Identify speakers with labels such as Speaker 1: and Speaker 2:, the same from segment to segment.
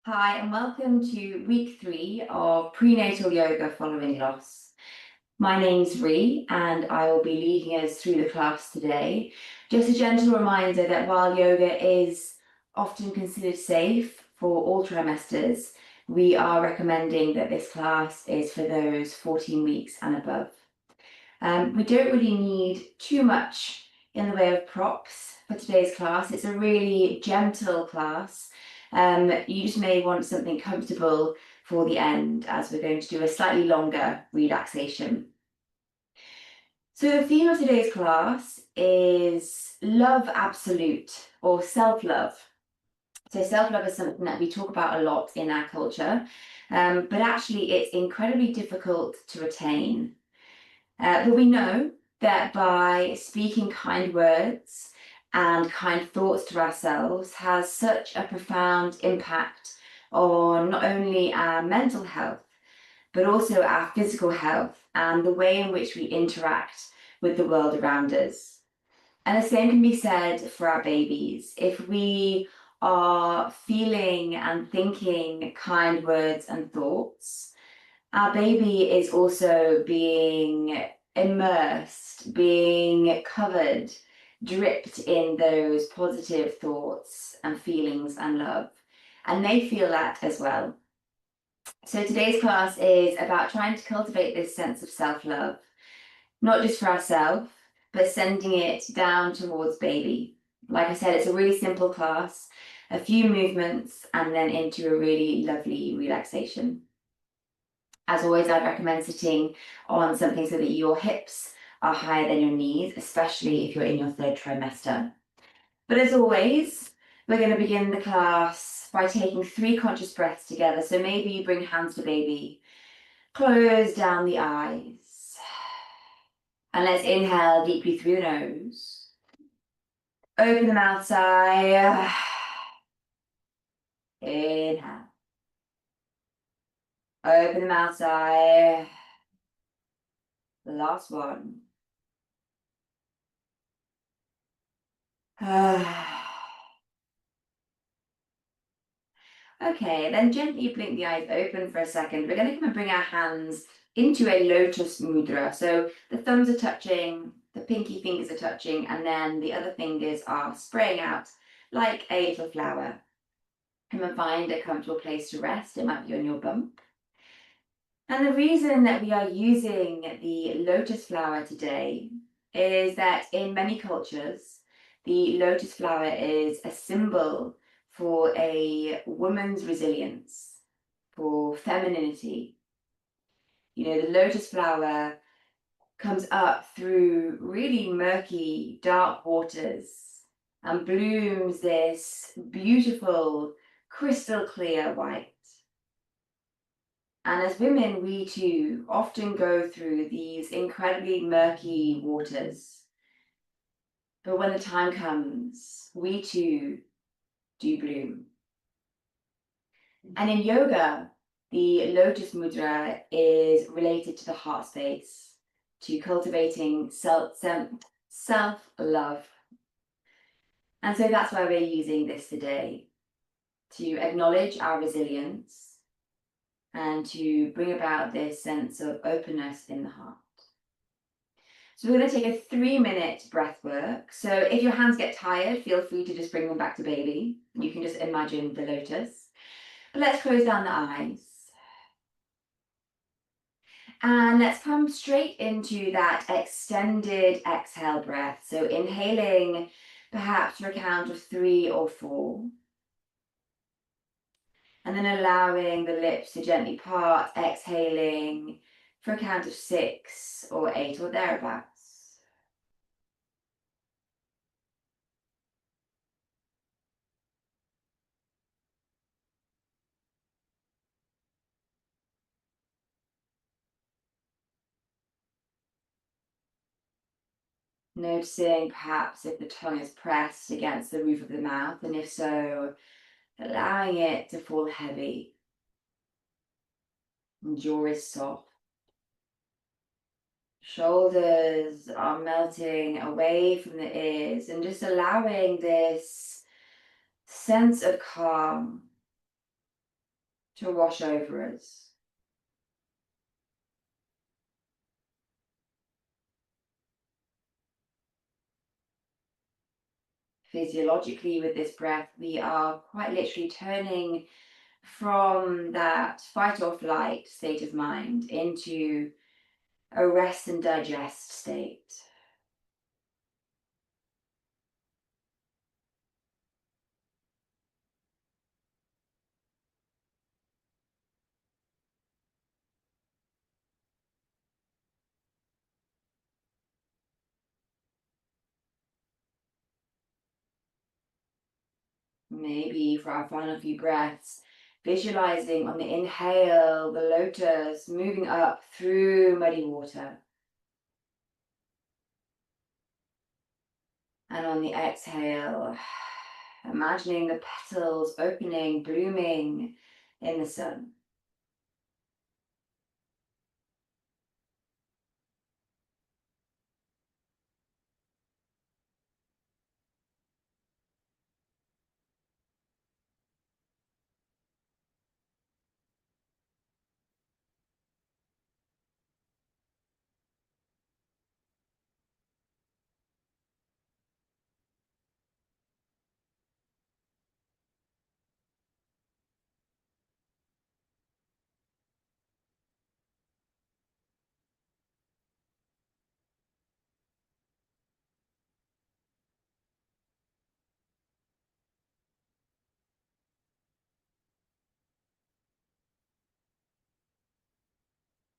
Speaker 1: Hi, and welcome to week 3 of prenatal yoga following loss. My name's Ree, and I will be leading us through the class today. Just a gentle reminder that while yoga is often considered safe for all trimesters, we are recommending that this class is for those 14 weeks and above. We don't really need too much in the way of props for today's class. It's a really gentle class. You just may want something comfortable for the end, as we're going to do a slightly longer relaxation. So the theme of today's class is love absolute, or self-love. So self-love is something that we talk about a lot in our culture, but actually it's incredibly difficult to attain. But we know that by speaking kind words and kind thoughts to ourselves has such a profound impact on not only our mental health, but also our physical health and the way in which we interact with the world around us. And the same can be said for our babies. If we are feeling and thinking kind words and thoughts, our baby is also being immersed, being covered, dripped in those positive thoughts and feelings and love. And they feel that as well. So today's class is about trying to cultivate this sense of self-love, not just for ourselves, but sending it down towards baby. Like I said, it's a really simple class, a few movements, and then into a really lovely relaxation. As always, I'd recommend sitting on something so that your hips are higher than your knees, especially if you're in your third trimester. But as always, we're going to begin the class by taking 3 conscious breaths together. So maybe you bring hands to baby, close down the eyes, and let's inhale deeply through the nose. Open the mouth sigh. Inhale. Open the mouth sigh. The last one. Okay, then gently blink the eyes open for a second. We're going to come and bring our hands into a lotus mudra. So the thumbs are touching, the pinky fingers are touching, and then the other fingers are spraying out like a little flower. Come and find a comfortable place to rest. It might be on your bump. And the reason that we are using the lotus flower today is that in many cultures, the lotus flower is a symbol for a woman's resilience, for femininity. You know, the lotus flower comes up through really murky, dark waters and blooms this beautiful, crystal clear white. And as women, we too often go through these incredibly murky waters. But when the time comes, we too do bloom. And in yoga, the lotus mudra is related to the heart space, to cultivating self-love. And so that's why we're using this today, to acknowledge our resilience and to bring about this sense of openness in the heart. So we're going to take a 3-minute breath work. So if your hands get tired, feel free to just bring them back to baby. You can just imagine the lotus. But let's close down the eyes. And let's come straight into that extended exhale breath. So inhaling perhaps for a count of 3 or 4. And then allowing the lips to gently part, exhaling for a count of 6 or 8 or thereabouts. Noticing perhaps if the tongue is pressed against the roof of the mouth, and if so, allowing it to fall heavy. And jaw is soft. Shoulders are melting away from the ears and just allowing this sense of calm to wash over us. Physiologically, with this breath, we are quite literally turning from that fight or flight state of mind into a rest and digest state. Maybe for our final few breaths, visualizing on the inhale, the lotus moving up through muddy water. And on the exhale, imagining the petals opening, blooming in the sun.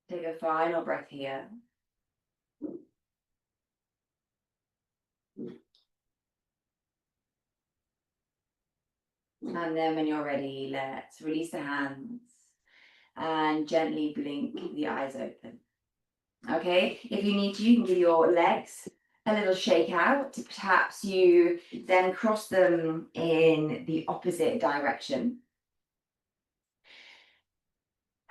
Speaker 1: Take a final breath here. And then when you're ready, let's release the hands and gently blink the eyes open. Okay, if you need to, you can give your legs a little shake out. Perhaps you then cross them in the opposite direction.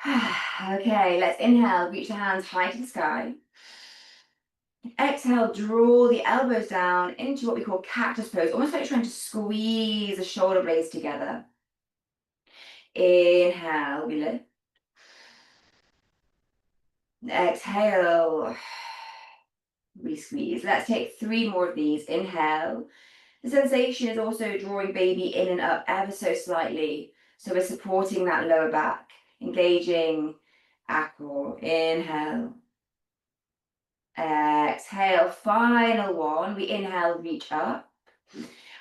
Speaker 1: Okay, let's inhale, reach the hands high to the sky. Exhale, draw the elbows down into what we call cactus pose, almost like you're trying to squeeze the shoulder blades together. Inhale, we lift. Exhale, we squeeze. Let's take 3 more of these. Inhale. The sensation is also drawing baby in and up ever so slightly. So we're supporting that lower back, engaging acro. Inhale. Exhale, final one. We inhale, reach up.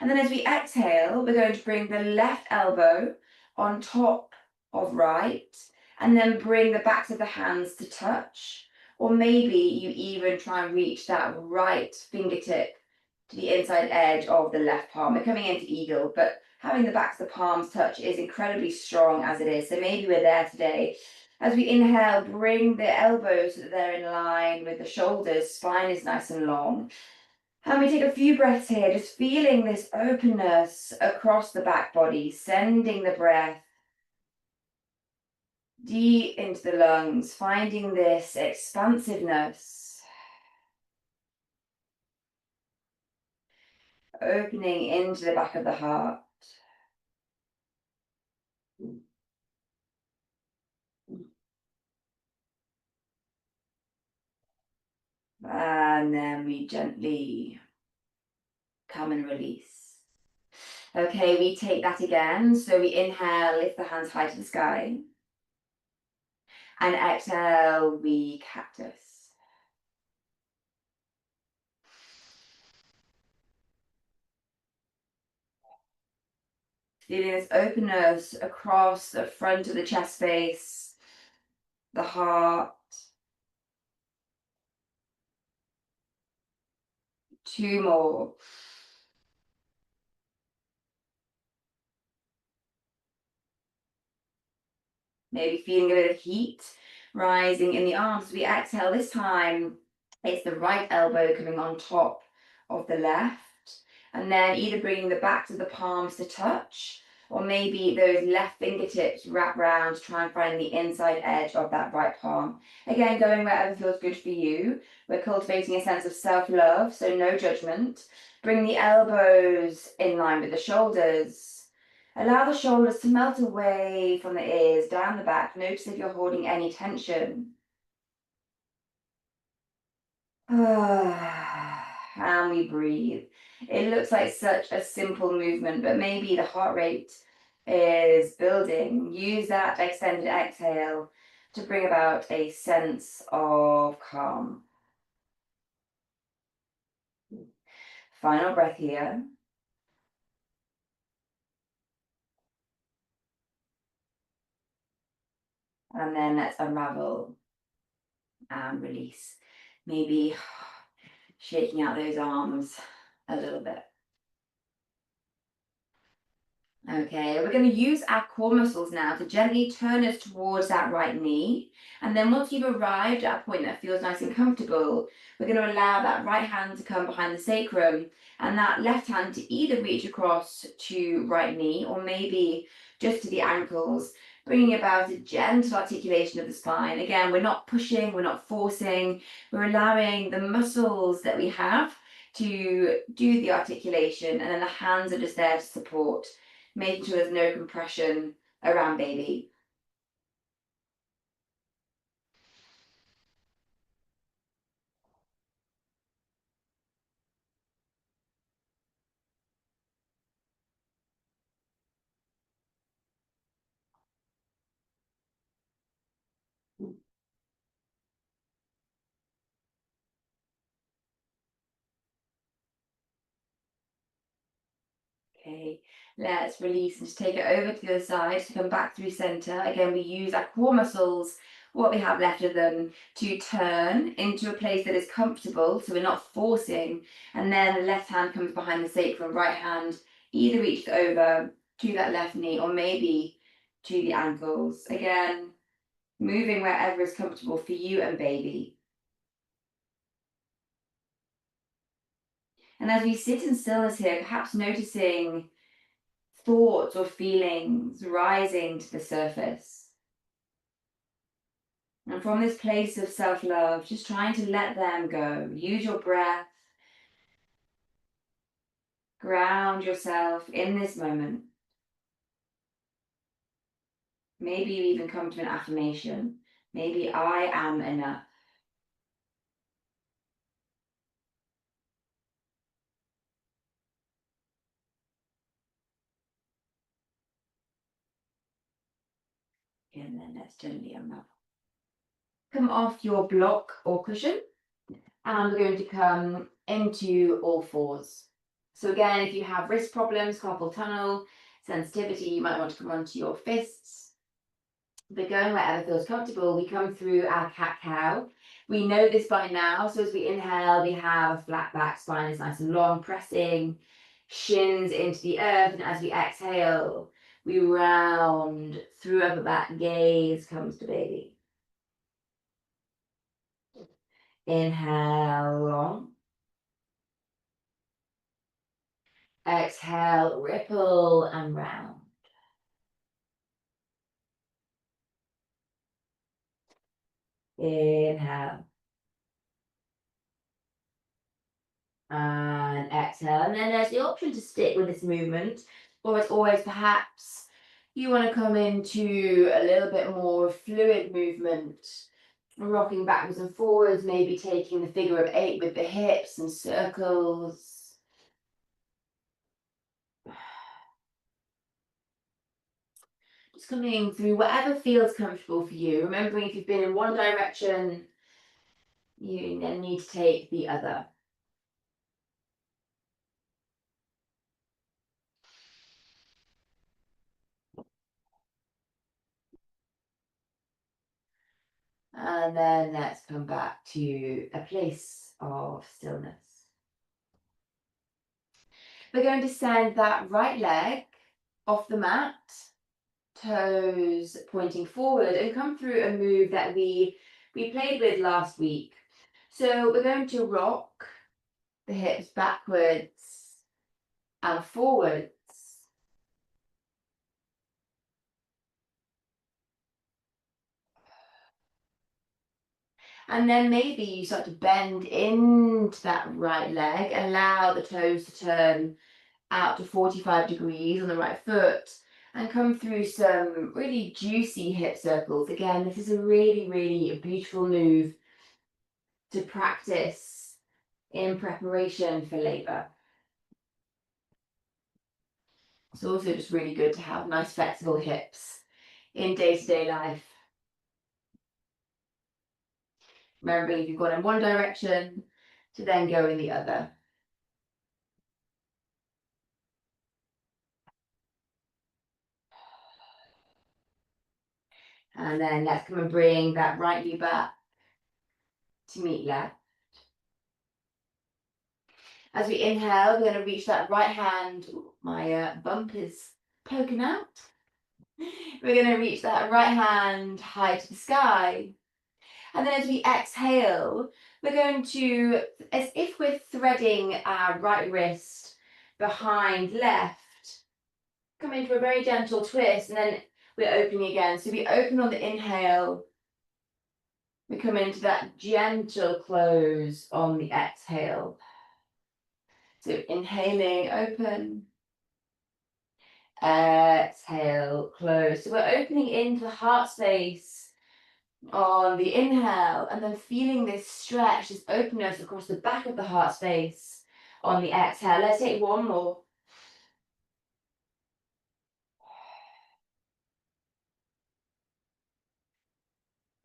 Speaker 1: And then as we exhale, we're going to bring the left elbow on top of right, and then bring the backs of the hands to touch. Or maybe you even try and reach that right fingertip to the inside edge of the left palm. We're coming into eagle, but having the backs of the palms touch is incredibly strong as it is. So maybe we're there today. As we inhale, bring the elbows so that they're in line with the shoulders, spine is nice and long. And we take a few breaths here, just feeling this openness across the back body, sending the breath deep into the lungs, finding this expansiveness, opening into the back of the heart. And then we gently come and release. Okay, we take that again. So we inhale, lift the hands high to the sky. And exhale, we cactus. Feeling this openness across the front of the chest space, the heart. 2 more. Maybe feeling a bit of heat rising in the arms. As we exhale, this time it's the right elbow coming on top of the left. And then either bringing the backs of the palms to touch, or maybe those left fingertips wrap round to try and find the inside edge of that right palm. Again, going wherever feels good for you. We're cultivating a sense of self-love, so no judgment. Bring the elbows in line with the shoulders. Allow the shoulders to melt away from the ears, down the back. Notice if you're holding any tension. And we breathe. It looks like such a simple movement, but maybe the heart rate is building. Use that extended exhale to bring about a sense of calm. Final breath here. And then let's unravel and release. Maybe shaking out those arms a little bit. Okay, we're going to use our core muscles now to gently turn us towards that right knee. And then once you've arrived at a point that feels nice and comfortable, we're going to allow that right hand to come behind the sacrum and that left hand to either reach across to right knee or maybe just to the ankles, bringing about a gentle articulation of the spine. Again, we're not pushing, we're not forcing, we're allowing the muscles that we have to do the articulation, and then the hands are just there to support, making sure there's no compression around baby. Okay, let's release and just take it over to the other side to come back through center. Again, we use our core muscles, what we have left of them, to turn into a place that is comfortable, so we're not forcing. And then the left hand comes behind the sacrum, right hand either reaches over to that left knee or maybe to the ankles. Again, moving wherever is comfortable for you and baby. And as we sit in stillness here, perhaps noticing thoughts or feelings rising to the surface. And from this place of self love, just trying to let them go. Use your breath, ground yourself in this moment. Maybe you even come to an affirmation. Maybe I am enough. And then let's gently unravel. Come off your block or cushion, and we're going to come into all fours. So again, if you have wrist problems, carpal tunnel, sensitivity, you might want to come onto your fists. But going wherever feels comfortable, we come through our cat-cow. We know this by now, so as we inhale, we have a flat back, spine is nice and long, pressing shins into the earth, and as we exhale, we round through upper back, gaze comes to baby. Inhale, long. Exhale, ripple and round. Inhale. And exhale. And then there's the option to stick with this movement, or as always, perhaps you want to come into a little bit more fluid movement, rocking backwards and forwards, maybe taking the figure of 8 with the hips and circles. Just coming through whatever feels comfortable for you. Remembering if you've been in one direction, you then need to take the other. And then let's come back to a place of stillness. We're going to send that right leg off the mat, toes pointing forward, and come through a move that we played with last week. So we're going to rock the hips backwards and forwards. And then maybe you start to bend into that right leg, allow the toes to turn out to 45 degrees on the right foot and come through some really juicy hip circles. Again, this is a really, really beautiful move to practice in preparation for labour. It's also just really good to have nice flexible hips in day-to-day life. Remembering if you've gone in one direction to then go in the other. And then let's come and bring that right knee back to meet left. As we inhale, we're going to reach that right hand. Ooh, my bump is poking out. We're going to reach that right hand high to the sky. And then as we exhale, we're going to, as if we're threading our right wrist behind left, come into a very gentle twist, and then we're opening again. So we open on the inhale. We come into that gentle close on the exhale. So inhaling, open. Exhale, close. So we're opening into the heart space on the inhale, and then feeling this stretch, this openness across the back of the heart space on the exhale. Let's take one more.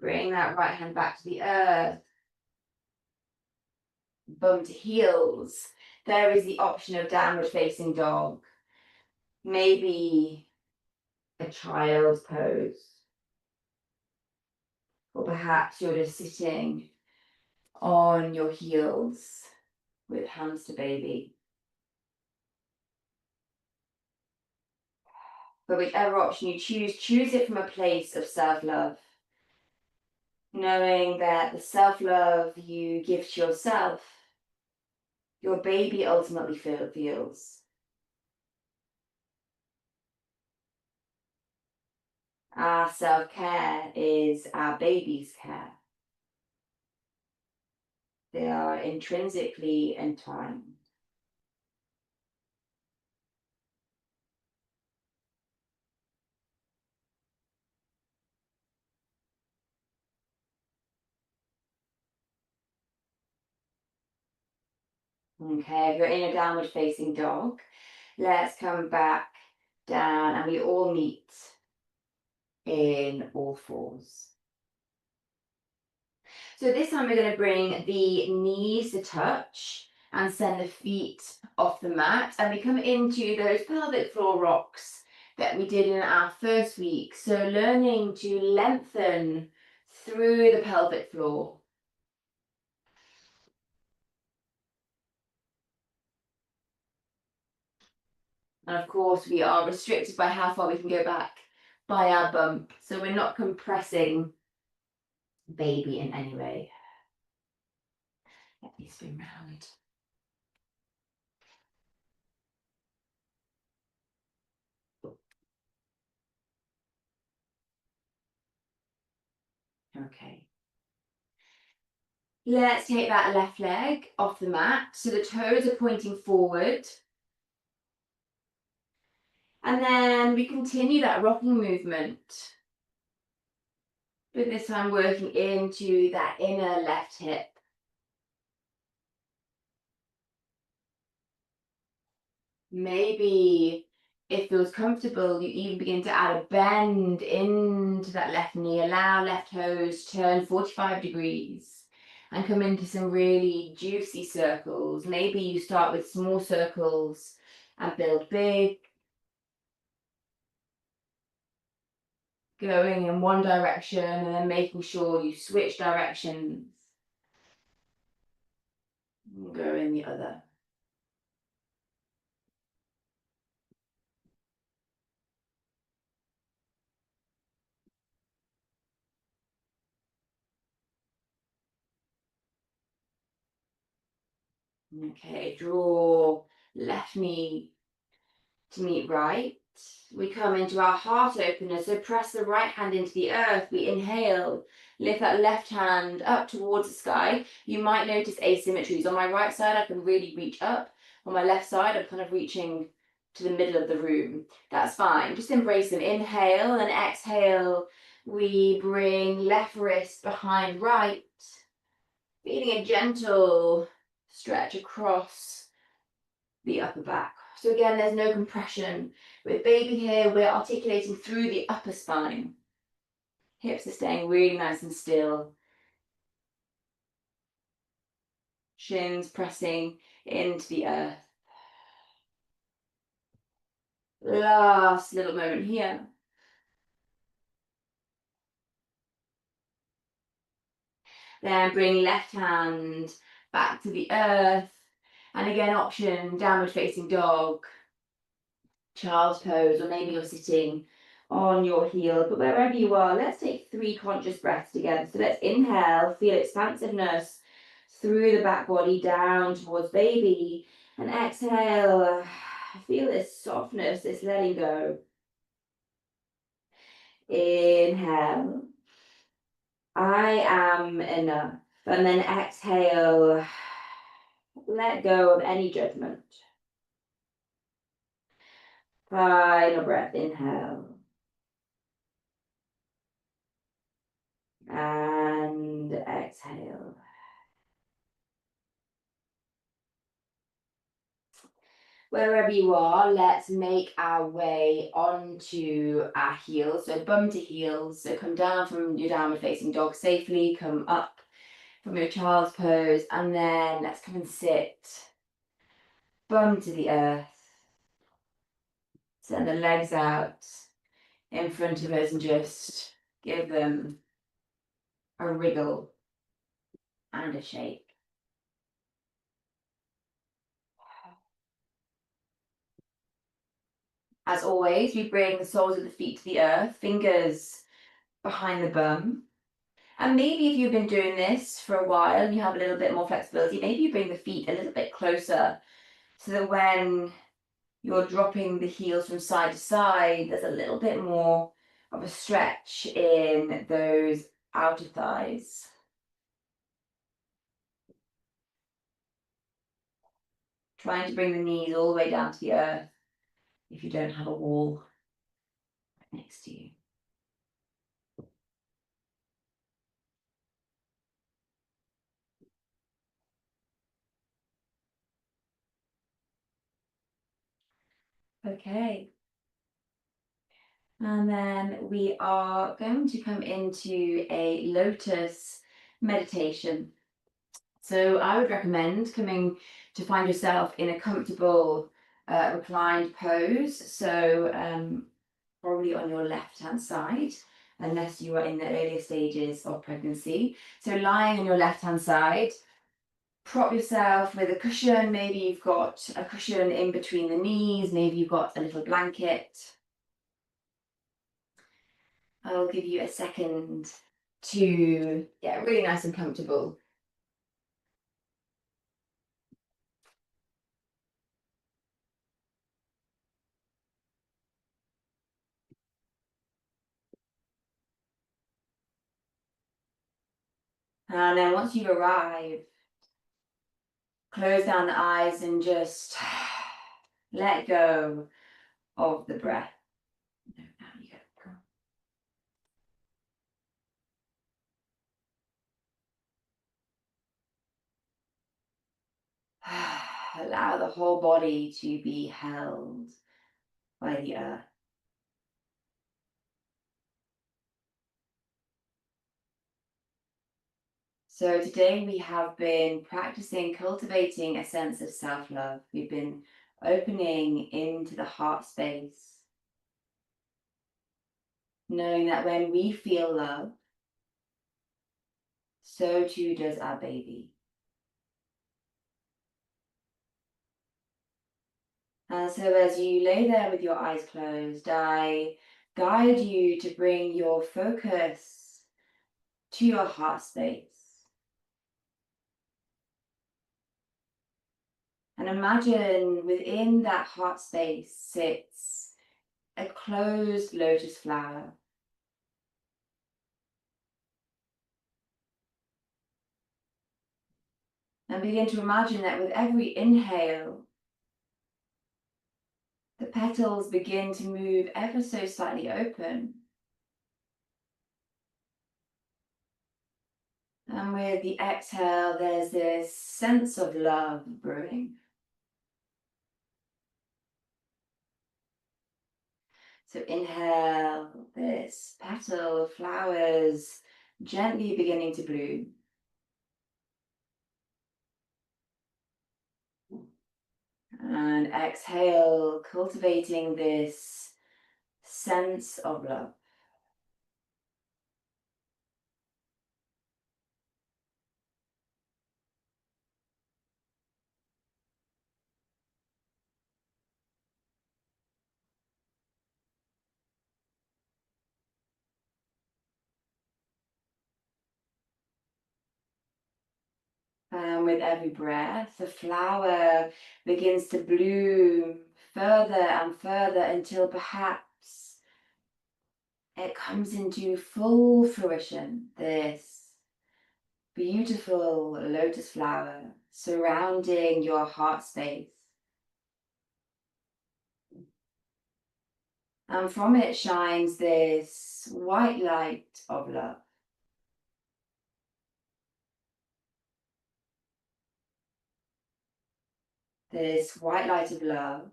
Speaker 1: Bring that right hand back to the earth. Bum to heels. There is the option of downward facing dog. Maybe a child's pose. Or perhaps you're just sitting on your heels with hands to baby. But whichever option you choose it from a place of self-love. Knowing that the self-love you give to yourself, your baby ultimately feels. Our self-care is our baby's care. They are intrinsically entwined. Okay, if you're in a downward facing dog, let's come back down and we all meet in all fours. So this time we're going to bring the knees to touch and send the feet off the mat, and we come into those pelvic floor rocks that we did in our first week. So learning to lengthen through the pelvic floor. And of course we are restricted by how far we can go back by our bump, so we're not compressing baby in any way. Let me spin round. Okay. Let's take that left leg off the mat. So the toes are pointing forward. And then we continue that rocking movement. But this time working into that inner left hip. Maybe if it feels comfortable, you even begin to add a bend into that left knee. Allow left toes turn 45 degrees and come into some really juicy circles. Maybe you start with small circles and build big. Going in one direction and then making sure you switch directions. And go in the other. Okay, draw left knee to meet right. We come into our heart opener, so press the right hand into the earth. We inhale, lift that left hand up towards the sky. You might notice asymmetries. On my right side, I can really reach up. On my left side, I'm kind of reaching to the middle of the room. That's fine. Just embrace them. Inhale and exhale. We bring left wrist behind right. Feeling a gentle stretch across the upper back. So again, there's no compression. With baby here, we're articulating through the upper spine. Hips are staying really nice and still. Shins pressing into the earth. Last little moment here. Then bring left hand back to the earth. And again, option downward facing dog, child's pose, or maybe you're sitting on your heels, but wherever you are, let's take 3 conscious breaths together. So let's inhale, feel expansiveness through the back body down towards baby, and exhale, feel this softness, this letting go. Inhale, I am enough, and then exhale, let go of any judgment. Final breath, inhale. And exhale. Wherever you are, let's make our way onto our heels. So bum to heels. So come down from your downward facing dog safely. Come up from your child's pose. And then let's come and sit. Bum to the earth. Send the legs out in front of us and just give them a wriggle and a shake. As always, we bring the soles of the feet to the earth, fingers behind the bum. And maybe if you've been doing this for a while and you have a little bit more flexibility, maybe you bring the feet a little bit closer so that when you're dropping the heels from side to side, there's a little bit more of a stretch in those outer thighs. Trying to bring the knees all the way down to the earth if you don't have a wall next to you. Okay. And then we are going to come into a lotus meditation. So I would recommend coming to find yourself in a comfortable reclined pose. So probably on your left-hand side, unless you are in the earlier stages of pregnancy. So lying on your left-hand side, prop yourself with a cushion. Maybe you've got a cushion in between the knees. Maybe you've got a little blanket. I'll give you a second to get really nice and comfortable. And then once you've arrived, close down the eyes and just let go of the breath. No, now you go. Allow the whole body to be held by the earth. So today we have been practicing cultivating a sense of self-love. We've been opening into the heart space, knowing that when we feel love, so too does our baby. And so as you lay there with your eyes closed, I guide you to bring your focus to your heart space. And imagine within that heart space sits a closed lotus flower. And begin to imagine that with every inhale, the petals begin to move ever so slightly open. And with the exhale, there's this sense of love brewing. So inhale, this petal of flowers gently beginning to bloom. And exhale, cultivating this sense of love. And with every breath, the flower begins to bloom further and further until perhaps it comes into full fruition. This beautiful lotus flower surrounding your heart space. And from it shines this white light of love. This white light of love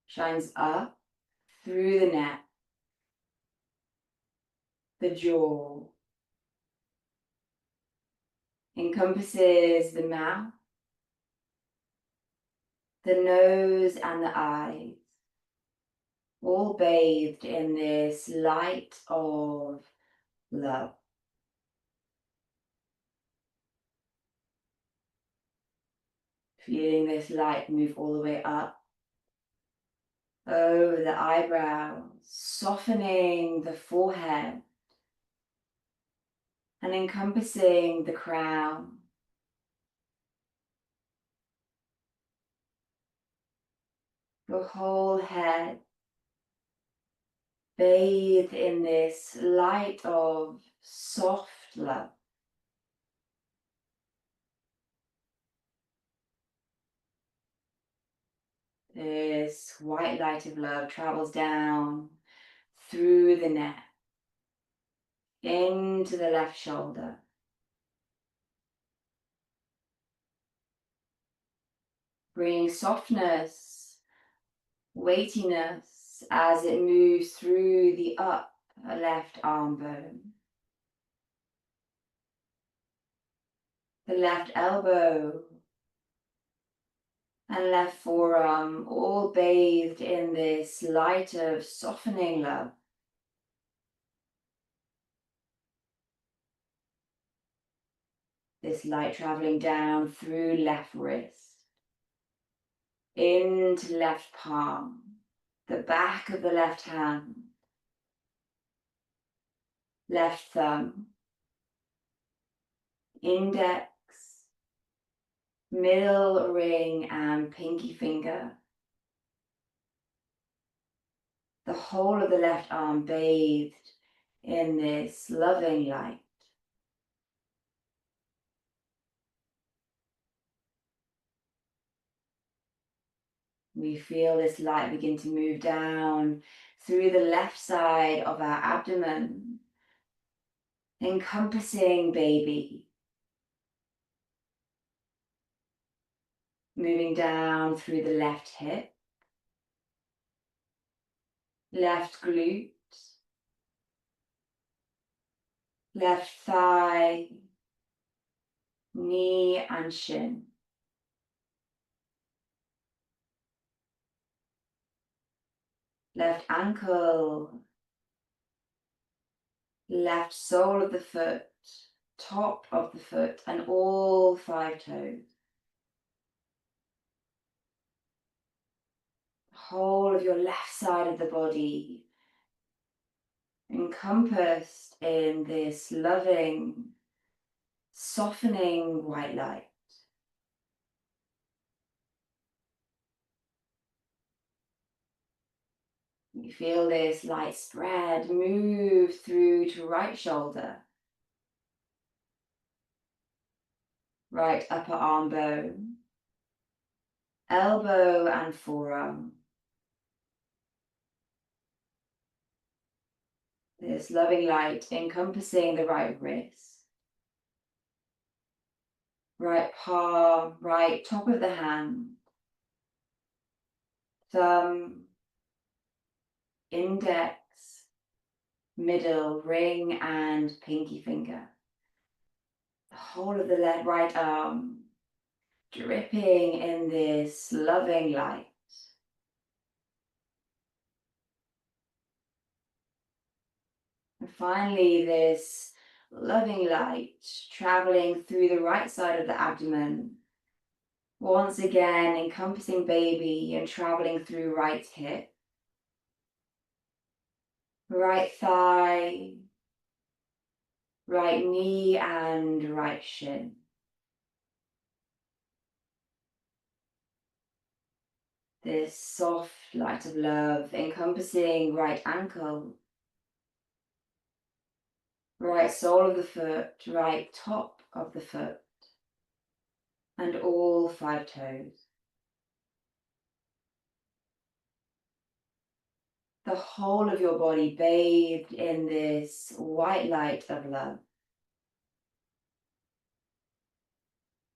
Speaker 1: shines up through the neck, the jaw, encompasses the mouth, the nose and the eyes, all bathed in this light of love. Feeling this light move all the way up over the eyebrows, softening the forehead and encompassing the crown. Your whole head bathed in this light of soft love. This white light of love travels down through the neck, into the left shoulder, bringing softness, weightiness as it moves through the upper left arm bone, the left elbow, and left forearm, all bathed in this light of softening love. This light traveling down through left wrist, into left palm, the back of the left hand, left thumb, index, middle ring and pinky finger. The whole of the left arm bathed in this loving light. We feel this light begin to move down through the left side of our abdomen, encompassing baby. Moving down through the left hip, left glute, left thigh, knee and shin. Left ankle, left sole of the foot, top of the foot, and all 5 toes. Whole of your left side of the body encompassed in this loving, softening white light. You feel this light spread, move through to right shoulder, right upper arm bone, elbow and forearm, This loving light encompassing the right wrist, right palm, right top of the hand, thumb, index, middle, ring, and pinky finger. The whole of the right arm dripping in this loving light. And finally, this loving light traveling through the right side of the abdomen, once again encompassing baby and traveling through right hip, right thigh, right knee, and right shin. This soft light of love encompassing right ankle, right sole of the foot, right top of the foot, and all 5 toes. The whole of your body bathed in this white light of love.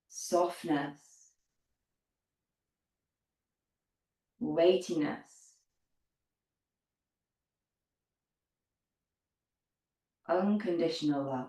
Speaker 1: Softness, weightiness, unconditional love.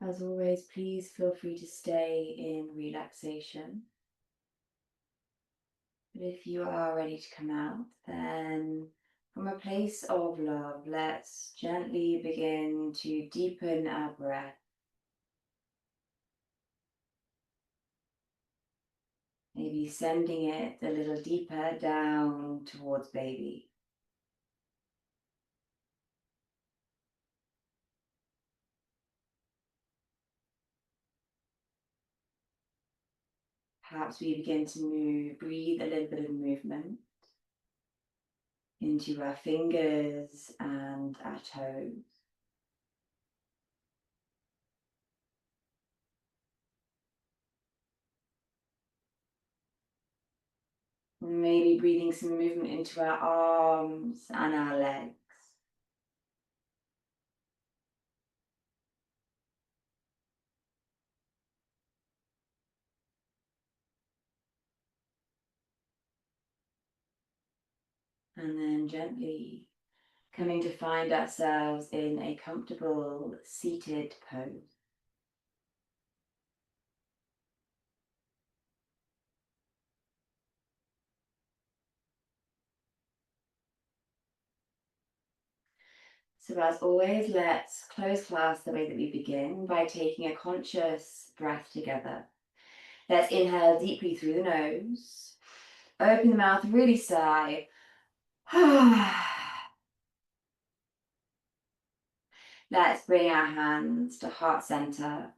Speaker 1: As always, please feel free to stay in relaxation. But if you are ready to come out, then from a place of love, let's gently begin to deepen our breath. Maybe sending it a little deeper down towards baby. Perhaps we begin to move, breathe a little bit of movement into our fingers and our toes. Maybe breathing some movement into our arms and our legs. And then gently coming to find ourselves in a comfortable seated pose. So as always, let's close class the way that we begin by taking a conscious breath together. Let's inhale deeply through the nose. Open the mouth, really sigh. Let's bring our hands to heart center.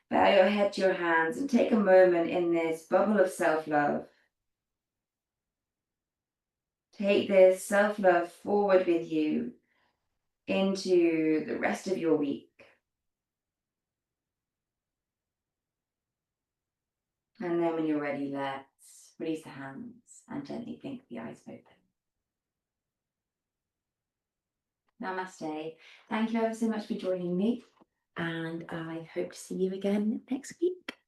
Speaker 1: Bow your head to your hands and take a moment in this bubble of self-love. Take this self-love forward with you into the rest of your week. And then when you're ready, let's release the hands and gently blink the eyes open. Namaste. Thank you ever so much for joining me, and I hope to see you again next week.